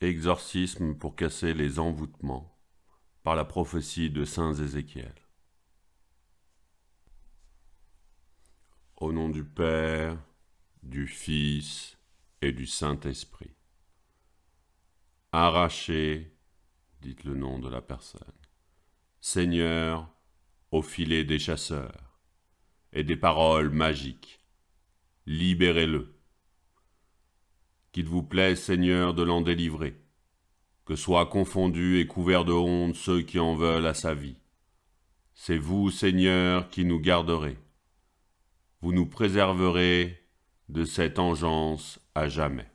Exorcisme pour casser les envoûtements par la prophétie de saint Ézéchiel. Au nom du Père, du Fils et du Saint-Esprit. Arrachez, dites le nom de la personne, Seigneur, au filet des chasseurs et des paroles magiques, libérez-le. Qu'il vous plaise, Seigneur, de l'en délivrer, que soient confondus et couverts de honte ceux qui en veulent à sa vie. C'est vous, Seigneur, qui nous garderez. Vous nous préserverez de cette engeance à jamais.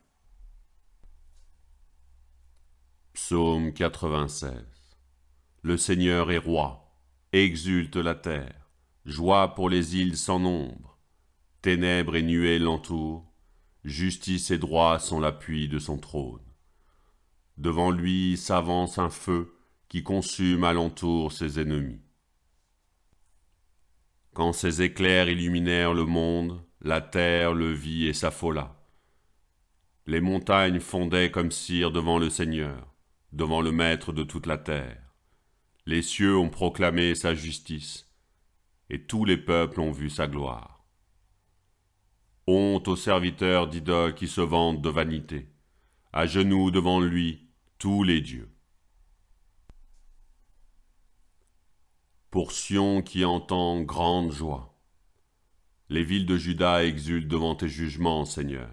Psaume 96. Le Seigneur est roi, exulte la terre, joie pour les îles sans nombre. Ténèbres et nuées l'entourent, justice et droit sont l'appui de son trône. Devant lui s'avance un feu qui consume alentour ses ennemis. Quand ses éclairs illuminèrent le monde, la terre le vit et s'affola. Les montagnes fondaient comme cire devant le Seigneur, devant le Maître de toute la terre. Les cieux ont proclamé sa justice, et tous les peuples ont vu sa gloire. Honte aux serviteurs d'idoles qui se vantent de vanité, à genoux devant lui, tous les dieux. Pour Sion qui entend grande joie. Les villes de Juda exultent devant tes jugements, Seigneur.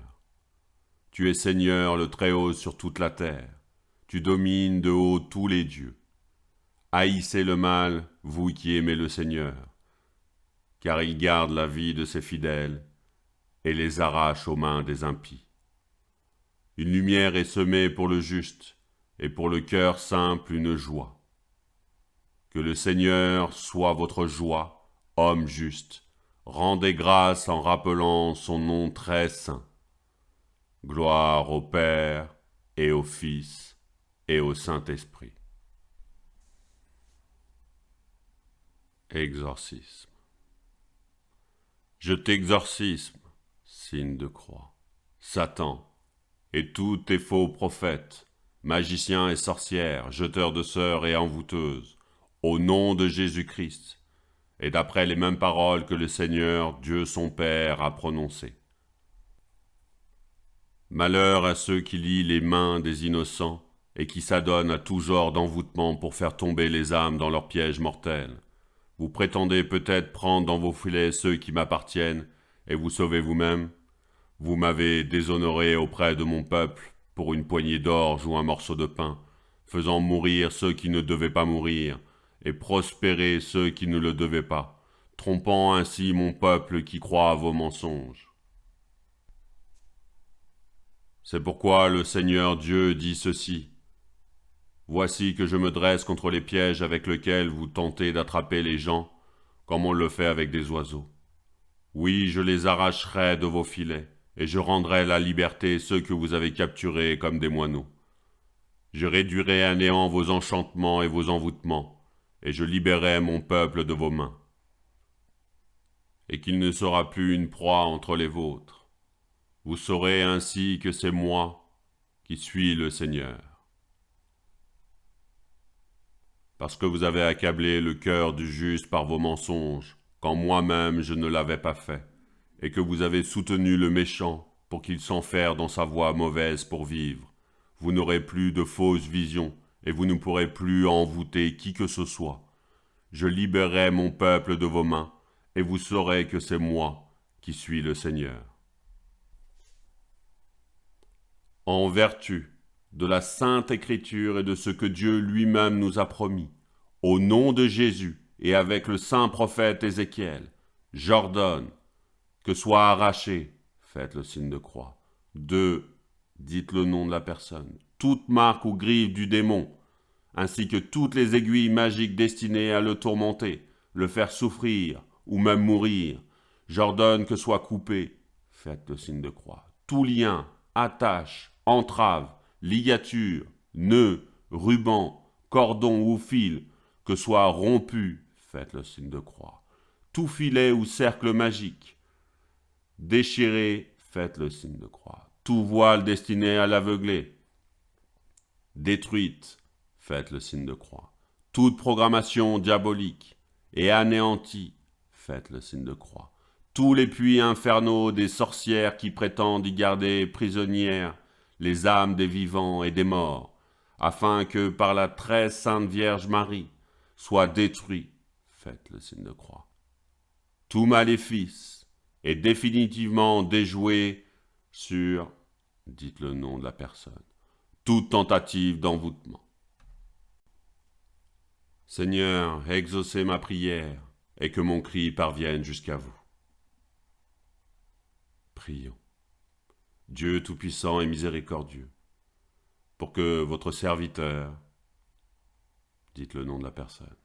Tu es Seigneur le Très-Haut sur toute la terre. Tu domines de haut tous les dieux. Haïssez le mal, vous qui aimez le Seigneur, car il garde la vie de ses fidèles et les arrache aux mains des impies. Une lumière est semée pour le juste, et pour le cœur simple une joie. Que le Seigneur soit votre joie, homme juste. Rendez grâce en rappelant son nom très saint. Gloire au Père et au Fils et au Saint-Esprit. Exorcisme. Je t'exorcisme, signe de croix, Satan, et tous tes faux prophètes, magiciens et sorcières, jeteurs de sœurs et envoûteuses, au nom de Jésus-Christ, et d'après les mêmes paroles que le Seigneur, Dieu son Père, a prononcées. Malheur à ceux qui lient les mains des innocents et qui s'adonnent à tout genre d'envoûtement pour faire tomber les âmes dans leurs pièges mortels. Vous prétendez peut-être prendre dans vos filets ceux qui m'appartiennent et vous sauver vous-même. Vous m'avez déshonoré auprès de mon peuple pour une poignée d'orge ou un morceau de pain, faisant mourir ceux qui ne devaient pas mourir et prospérer ceux qui ne le devaient pas, trompant ainsi mon peuple qui croit à vos mensonges. C'est pourquoi le Seigneur Dieu dit ceci. Voici que je me dresse contre les pièges avec lesquels vous tentez d'attraper les gens, comme on le fait avec des oiseaux. Oui, je les arracherai de vos filets, et je rendrai la liberté ceux que vous avez capturés comme des moineaux. Je réduirai à néant vos enchantements et vos envoûtements, et je libérerai mon peuple de vos mains. Et qu'il ne sera plus une proie entre les vôtres. Vous saurez ainsi que c'est moi qui suis le Seigneur. Parce que vous avez accablé le cœur du juste par vos mensonges, quand moi-même je ne l'avais pas fait, et que vous avez soutenu le méchant pour qu'il s'enferre dans sa voie mauvaise pour vivre, vous n'aurez plus de fausses visions, et vous ne pourrez plus envoûter qui que ce soit. Je libérerai mon peuple de vos mains, et vous saurez que c'est moi qui suis le Seigneur. En vertu de la Sainte Écriture et de ce que Dieu lui-même nous a promis, au nom de Jésus et avec le saint prophète Ézéchiel, j'ordonne que soit arraché, faites le signe de croix, dites le nom de la personne, toute marque ou griffe du démon, ainsi que toutes les aiguilles magiques destinées à le tourmenter, le faire souffrir ou même mourir, j'ordonne que soit coupé, faites le signe de croix, tout lien, attache, entrave, ligature, nœud, ruban, cordon ou fil, que soit rompu, faites le signe de croix, tout filet ou cercle magique, déchiré, faites le signe de croix, tout voile destiné à l'aveugler, détruite, faites le signe de croix. Toute programmation diabolique est anéantie, faites le signe de croix. Tous les puits infernaux des sorcières qui prétendent y garder prisonnières les âmes des vivants et des morts, afin que par la très sainte Vierge Marie soient détruits, faites le signe de croix. Tout maléfice est définitivement déjoué sur, dites le nom de la personne, toute tentative d'envoûtement. Seigneur, exaucez ma prière et que mon cri parvienne jusqu'à vous. Prions. Dieu Tout-Puissant et Miséricordieux, pour que votre serviteur, dites le nom de la personne,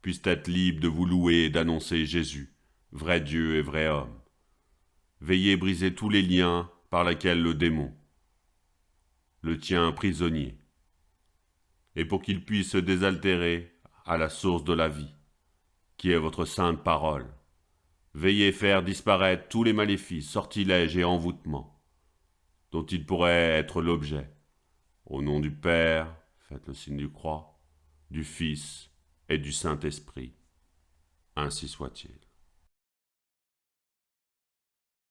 puisse être libre de vous louer et d'annoncer Jésus, vrai Dieu et vrai homme. Veillez briser tous les liens par lesquels le démon le tient prisonnier, et pour qu'il puisse se désaltérer à la source de la vie, qui est votre sainte parole. Veillez faire disparaître tous les maléfices, sortilèges et envoûtements dont il pourrait être l'objet. Au nom du Père, faites le signe du croix, du Fils et du Saint-Esprit. Ainsi soit-il.